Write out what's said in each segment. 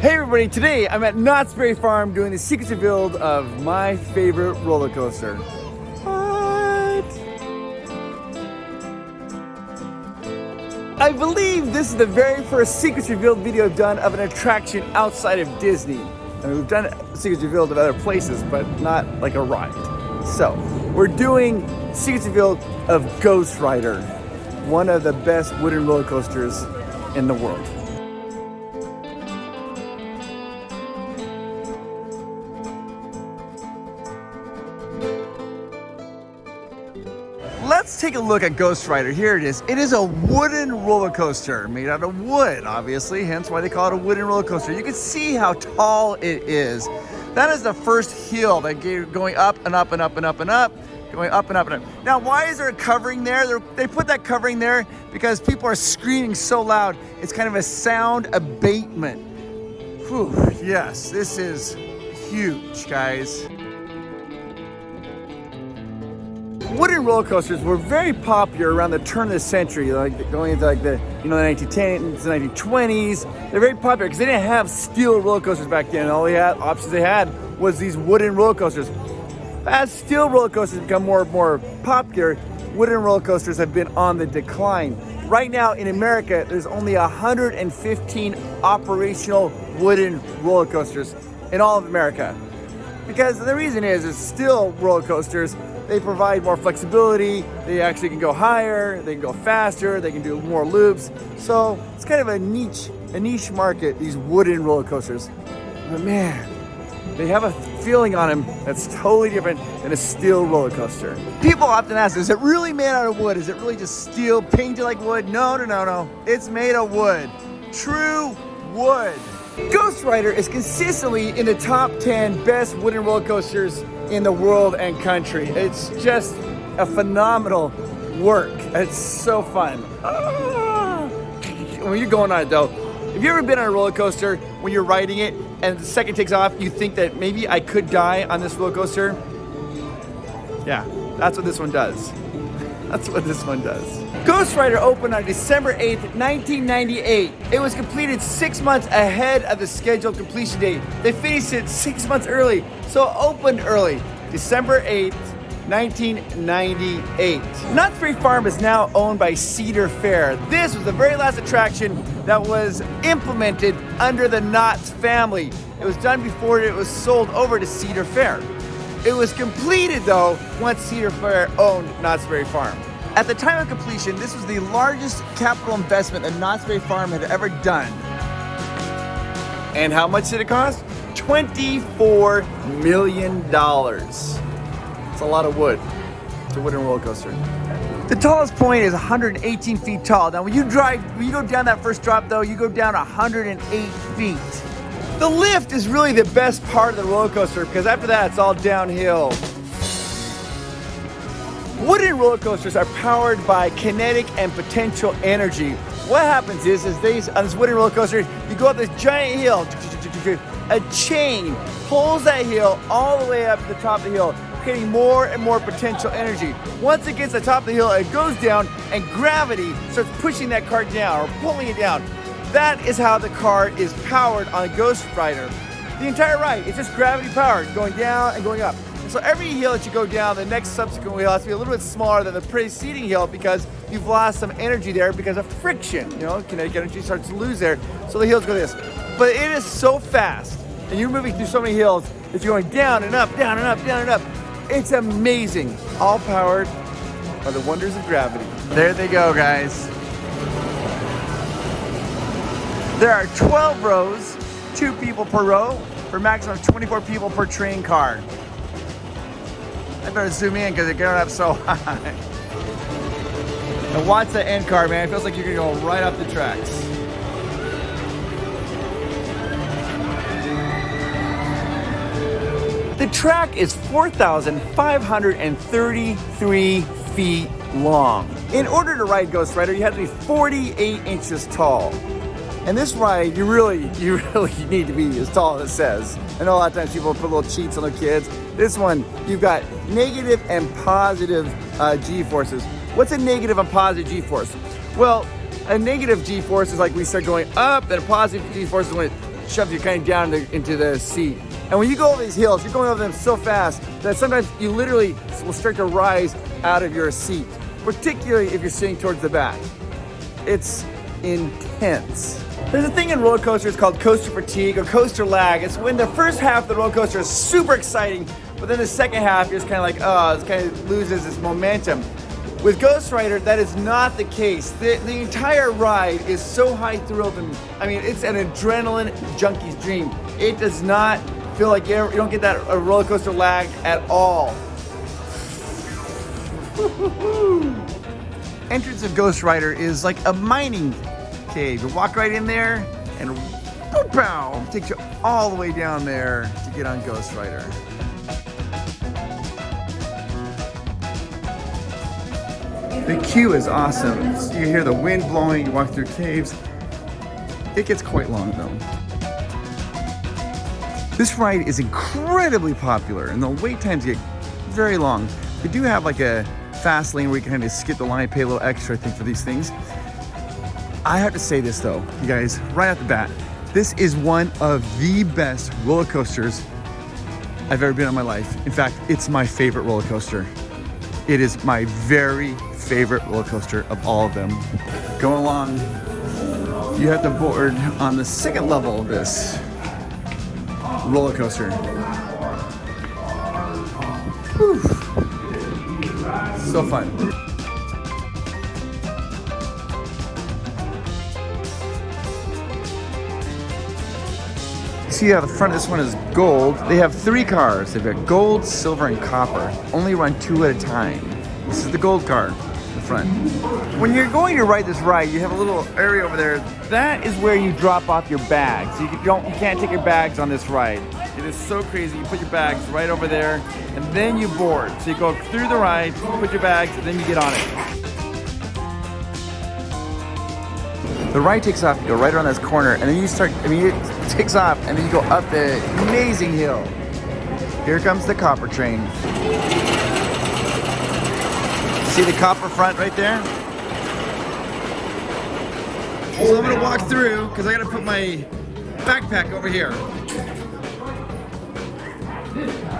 Hey everybody, today I'm at Knott's Berry Farm doing the secret reveal of my favorite roller coaster. What? I believe this is the very first secret revealed video done of an attraction outside of Disney. I mean, we've done secret revealed of other places, but not like a ride. So, we're doing secret revealed of Ghost Rider, one of the best wooden roller coasters in the world. Let's take a look at Ghost Rider. Here it is. It is a wooden roller coaster made out of wood, obviously, hence why they call it a wooden roller coaster. You can see how tall it is. That is the first hill that going up and up and up and up and up, going up and up and up. Now, why is there a covering there? They put that covering there because people are screaming so loud. It's kind of a sound abatement. Whew, yes, this is huge, guys. Wooden roller coasters were very popular around the turn of the century, like going into the 1910s, the 1920s. They're very popular because they didn't have steel roller coasters back then. All options they had was these wooden roller coasters. As steel roller coasters become more and more popular, wooden roller coasters have been on the decline. Right now in America, there's only 115 operational wooden roller coasters in all of America. Because the reason is steel roller coasters, they provide more flexibility, they actually can go higher, they can go faster, they can do more loops. So it's kind of a niche market, these wooden roller coasters. But man, they have a feeling on them that's totally different than a steel roller coaster. People often ask, is it really made out of wood? Is it really just steel painted like wood? No. It's made of wood. True wood. Ghost Rider is consistently in the top 10 best wooden roller coasters in the world and country. It's just a phenomenal work. It's so fun. When you're going on it though, have you ever been on a roller coaster when you're riding it and the second takes off, you think that maybe I could die on this roller coaster? Yeah, that's what this one does. That's what this one does. Ghost Rider opened on December 8th, 1998. It was completed 6 months ahead of the scheduled completion date. They finished it 6 months early, so it opened early, December 8th, 1998. Knott's Berry Farm is now owned by Cedar Fair. This was the very last attraction that was implemented under the Knott's family. It was done before it was sold over to Cedar Fair. It was completed though once Cedar Fair owned Knott's Berry Farm. At the time of completion, this was the largest capital investment that Knott's Berry Farm had ever done. And how much did it cost? $24 million. It's a lot of wood. It's a wooden roller coaster. The tallest point is 118 feet tall. Now when you go down that first drop though, you go down 108 feet. The lift is really the best part of the roller coaster because after that, it's all downhill. Wooden roller coasters are powered by kinetic and potential energy. What happens is on this wooden roller coaster, you go up this giant hill, a chain pulls that hill all the way up to the top of the hill, creating more and more potential energy. Once it gets to the top of the hill, it goes down and gravity starts pushing that car down or pulling it down. That is how the car is powered on a Ghost Rider. The entire ride, it's just gravity powered, going down and going up. And so every hill that you go down, the next subsequent hill has to be a little bit smaller than the preceding hill because you've lost some energy there because of friction. Kinetic energy starts to lose there, so the hills go this. But it is so fast, and you're moving through so many hills that you're going down and up, down and up, down and up. It's amazing, all powered by the wonders of gravity. There they go, guys. There are 12 rows, 2 people per row, for a maximum of 24 people per train car. I better zoom in because they're going up so high. And watch the end car, man. It feels like you're going to go right off the tracks. The track is 4,533 feet long. In order to ride Ghost Rider, you have to be 48 inches tall. And this ride, you really need to be as tall as it says. I know a lot of times people put little cheats on their kids. This one, you've got negative and positive G-forces. What's a negative and positive G-force? Well, a negative G-force is like we start going up, and a positive G-force is when it shoves you kind of down into the seat. And when you go over these hills, you're going over them so fast that sometimes you literally will start to rise out of your seat, particularly if you're sitting towards the back. It's intense. There's a thing in roller coasters called coaster fatigue or coaster lag. It's when the first half of the roller coaster is super exciting, but then the second half you're just kind of like, oh, it kind of loses its momentum. With Ghost Rider, that is not the case. The entire ride is so high thrilled, and I mean, it's an adrenaline junkie's dream. It does not feel like you don't get that roller coaster lag at all. Entrance of Ghost Rider is like a mining cave. You walk right in there and boom, takes you all the way down there to get on Ghost Rider. The queue is awesome. You hear the wind blowing, you walk through caves. It gets quite long though. This ride is incredibly popular and the wait times get very long. They do have like a fast lane where you can kind of skip the line, pay a little extra, I think, for these things. I have to say this though, you guys, right off the bat, this is one of the best roller coasters I've ever been on in my life. In fact, it's my favorite roller coaster. It is my very favorite roller coaster of all of them. Going along, you have to board on the second level of this roller coaster. Whew. So fun. See how the front of this one is gold. They have 3 cars. They've got gold, silver, and copper. Only run 2 at a time. This is the gold car, the front. When you're going to ride this ride, you have a little area over there. That is where you drop off your bags. You can't take your bags on this ride. It is so crazy. You put your bags right over there, and then you board. So you go through the ride, put your bags, and then you get on it. The ride takes off, you go right around this corner, and then you start, it takes off, and then you go up the amazing hill. Here comes the copper train. See the copper front right there? So I'm gonna walk through, because I gotta put my backpack over here.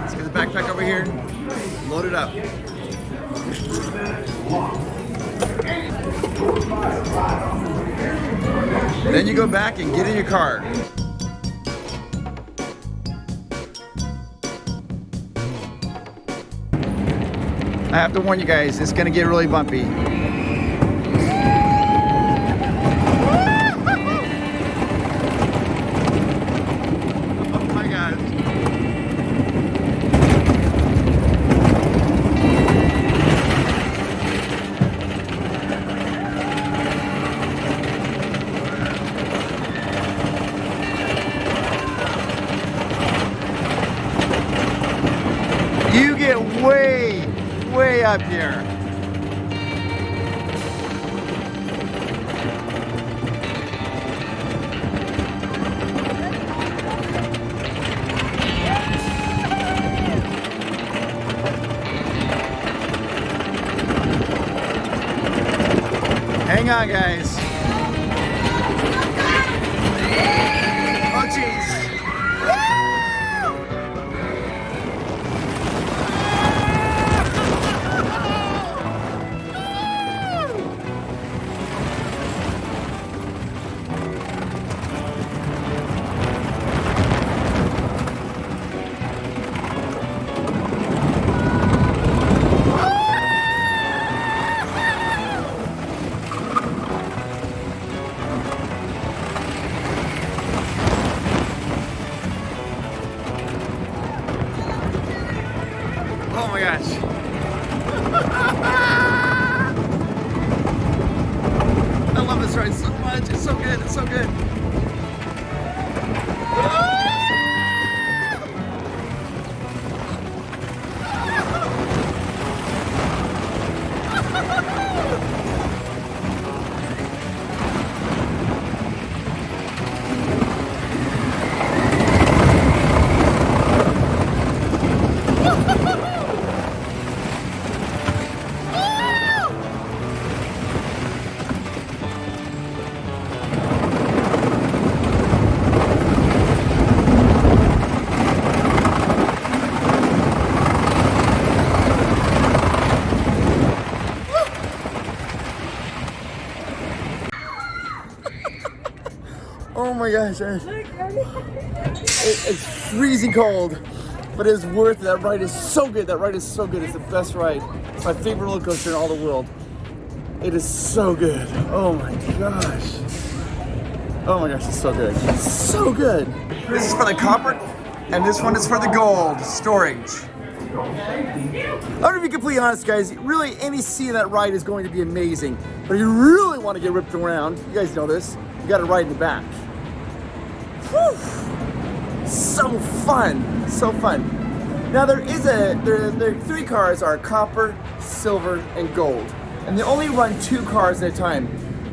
Let's get the backpack over here, load it up. Then you go back and get in your car. I have to warn you guys, it's gonna get really bumpy. Oh my gosh. You get way up here. Hang on, guys. Oh, jeez. Oh my gosh. I love this ride so much. It's so good. It's so good. gosh. It's freezing cold, but it's worth it. That ride is so good. That ride is so good. It's the best ride. It's my favorite roller coaster in all the world. It is so good. Oh my gosh. Oh my gosh, it's so good. It's so good. This is for the copper, and this one is for the gold storage. I'm gonna be completely honest, guys. Really, any seat of that ride is going to be amazing. But if you really want to get ripped around, you guys know this, you got to ride in the back. Whew. So fun, so fun. Now the 3 cars are copper, silver, and gold. And they only run 2 cars at a time.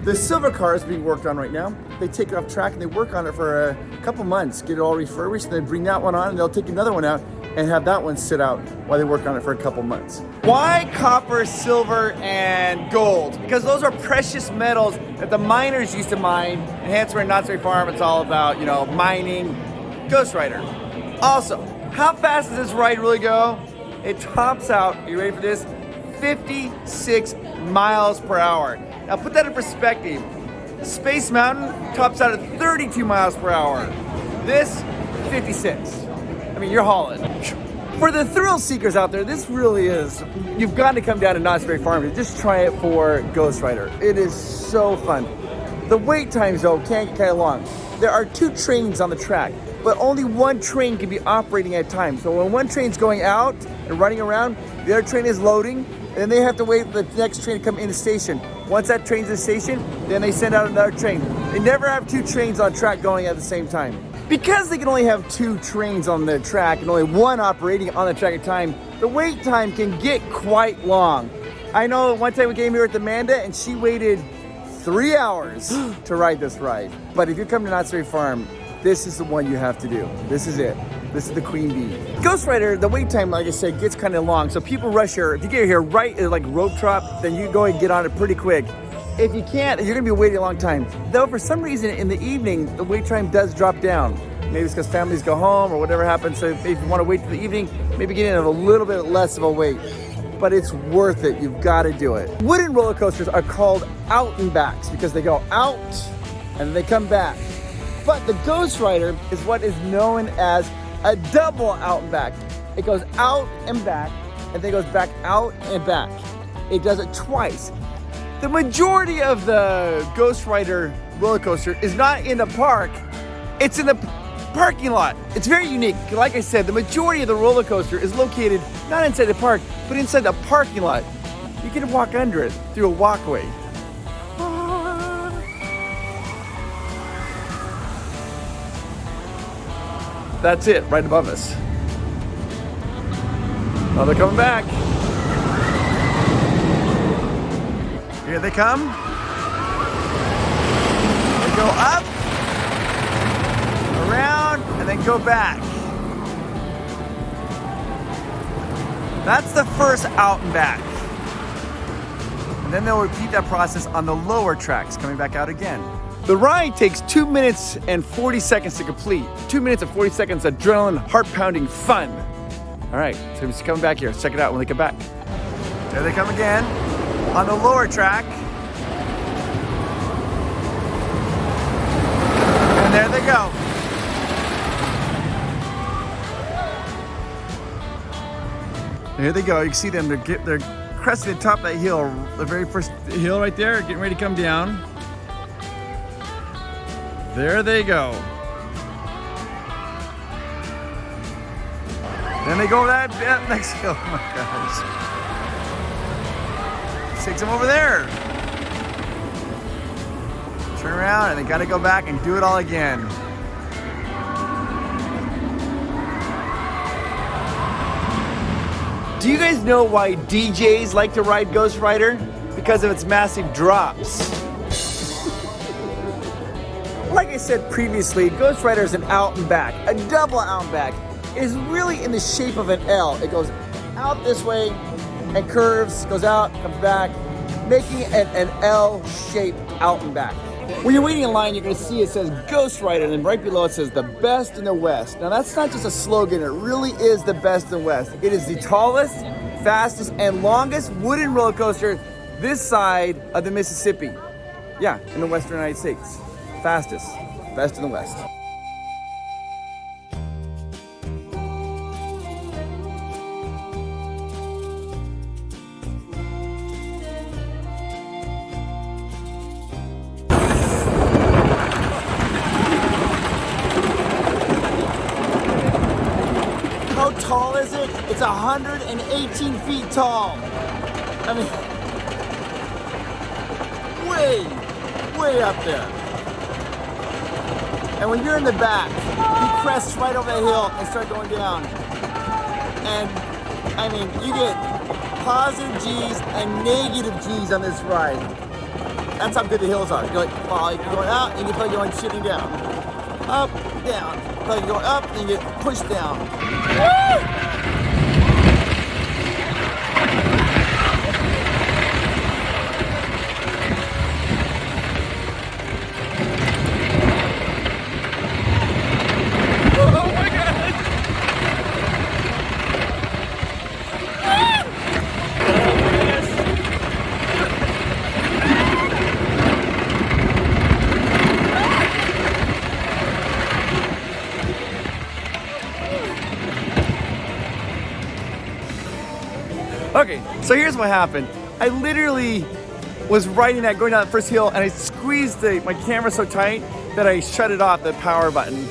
The silver car is being worked on right now. They take it off track and they work on it for a couple months, get it all refurbished, and then bring that one on, and they'll take another one out and have that one sit out while they work on it for a couple months. Why copper, silver, and gold? Because those are precious metals that the miners used to mine, and hence we're in Knott Farm. It's all about, you know, mining. Ghost Rider. Also, how fast does this ride really go? It tops out, are you ready for this? 56 miles per hour. Now put that in perspective. Space Mountain tops out at 32 miles per hour. This, 56. I mean, you're hauling. For the thrill seekers out there, this really is, you've got to come down to Knott Farm to just try it for Ghost Rider. It is so fun. The wait times, though, can get kind of long. There are 2 trains on the track, but only 1 train can be operating at a time. So when one train's going out and running around, the other train is loading, and then they have to wait for the next train to come in the station. Once that train's in the station, then they send out another train. They never have 2 trains on track going at the same time. Because they can only have 2 trains on the track and only 1 operating on the track at a time, the wait time can get quite long. I know one time we came here with Amanda and she waited 3 hours to ride this ride. But if you come to Knott Farm, this is the one you have to do. This is it. This is the Queen Bee. Ghost Rider, the wait time, like I said, gets kind of long. So people rush here. If you get here right at like rope drop, then you go and get on it pretty quick. If you can't, you're gonna be waiting a long time. Though for some reason in the evening, the wait time does drop down. Maybe it's because families go home or whatever happens. So if you want to wait till the evening, maybe get in a little bit less of a wait. But it's worth it. You've got to do it. Wooden roller coasters are called out and backs because they go out and they come back. But the Ghost Rider is what is known as a double out and back. It goes out and back, and then goes back out and back. It does it twice. The majority of the Ghost Rider roller coaster is not in the park. It's in the parking lot. It's very unique. Like I said, the majority of the roller coaster is located not inside the park, but inside the parking lot. You can walk under it through a walkway. That's it, right above us. Oh, they're coming back. Here they come. They go up, around, and then go back. That's the first out and back. And then they'll repeat that process on the lower tracks, coming back out again. The ride takes 2 minutes and 40 seconds to complete. 2 minutes and 40 seconds adrenaline, heart-pounding fun. All right, so it's coming back here. Let's check it out when they come back. There they come again on the lower track. And there they go. Here they go. You can see them. They're cresting the top of that hill, the very first hill right there, getting ready to come down. There they go. Then they go over that next hill. Oh my gosh. Takes them over there. Turn around and they gotta go back and do it all again. Do you guys know why DJs like to ride Ghost Rider? Because of its massive drops. Like I said previously, Ghost Rider is an out and back. A double out and back is really in the shape of an L. It goes out this way and curves, goes out, comes back, making it an L shape out and back. When you're waiting in line, you're gonna see it says Ghost Rider, and then right below it says the best in the West. Now that's not just a slogan, it really is the best in the West. It is the tallest, fastest, and longest wooden roller coaster this side of the Mississippi. Yeah, in the Western United States. Fastest. Best in the West. How tall is it? It's 118 feet tall. I mean, way up there. And when you're in the back, you crest right over the hill and start going down. And I mean, you get positive G's and negative G's on this ride. That's how good the hills are. You're like, well, you're going out and you feel like you're going shitting down. Up, down. You feel like you're going up and you get pushed down. Woo! Okay, so here's what happened. I literally was riding that, going down that first hill, and I squeezed my camera so tight that I shut it off, the power button.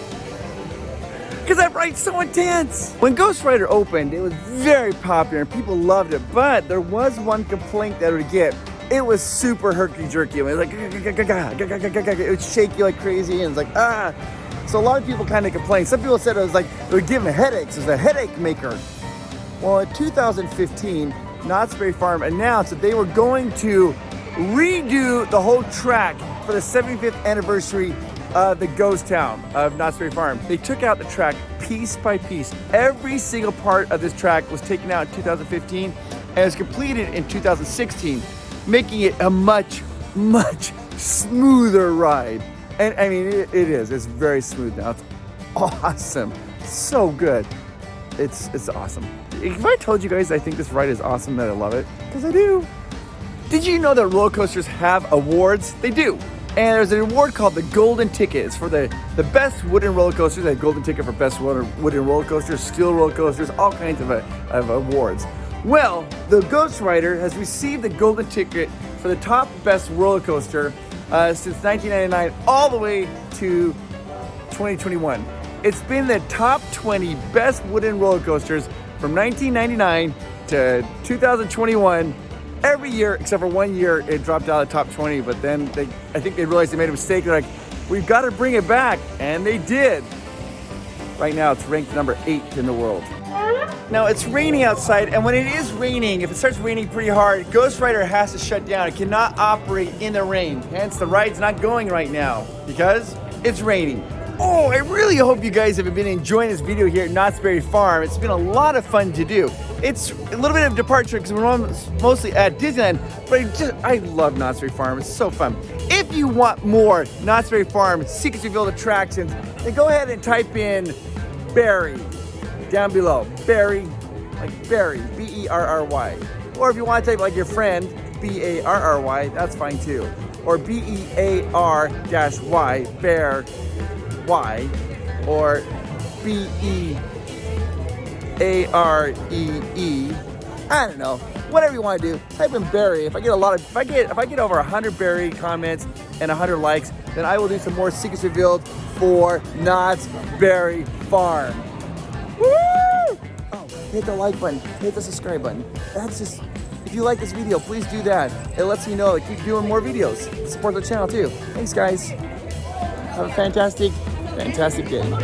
Because that ride's so intense. When Ghost Rider opened, it was very popular and people loved it, but there was one complaint that I would get. It was super herky-jerky. It was like, it would shake you like crazy, and it's like, ah. So a lot of people kind of complained. Some people said it was like, it would give them headaches. It was a headache maker. Well, in 2015, Knott's Berry Farm announced that they were going to redo the whole track for the 75th anniversary of the ghost town of Knott's Berry Farm. They took out the track piece by piece. Every single part of this track was taken out in 2015 and was completed in 2016, making it a much smoother ride. And I mean, it is. It's very smooth now. It's awesome. So good. It's awesome. If I told you guys I think this ride is awesome, that I love it, because I do. Did you know that roller coasters have awards? They do. And there's an award called the Golden Ticket. It's for the best wooden roller coasters. They have Golden Ticket for best wooden roller coasters, steel roller coasters, all kinds of awards. Well, the Ghost Rider has received the Golden Ticket for the top best roller coaster since 1999 all the way to 2021. It's been the top 20 best wooden roller coasters from 1999 to 2021. Every year, except for 1 year, it dropped out of the top 20, but then I think they realized they made a mistake. They're like, we've got to bring it back, and they did. Right now, it's ranked number 8 in the world. Now, it's raining outside, and when it is raining, if it starts raining pretty hard, Ghost Rider has to shut down. It cannot operate in the rain. Hence, the ride's not going right now because it's raining. Oh, I really hope you guys have been enjoying this video here at Knott's Berry Farm. It's been a lot of fun to do. It's a little bit of departure because we're mostly at Disneyland, but I love Knott's Berry Farm. It's so fun. If you want more Knott's Berry Farm Secrets Revealed attractions, then go ahead and type in Berry down below. Berry, like Berry, B-E-R-R-Y. Or if you want to type like your friend, B-A-R-R-Y, that's fine too. Or B-E-A-R-Y, Bear, Y, or B-E-A-R-E-E. I don't know. Whatever you want to do, type in Berry. If I get over 100 Berry comments and 100 likes, then I will do some more Secrets Revealed for Knott's Berry Farm. Woo! Oh, hit the like button, hit the subscribe button. That's just, if you like this video, please do that. It lets me know to keep doing more videos. Support the channel too. Thanks guys. Have a fantastic day.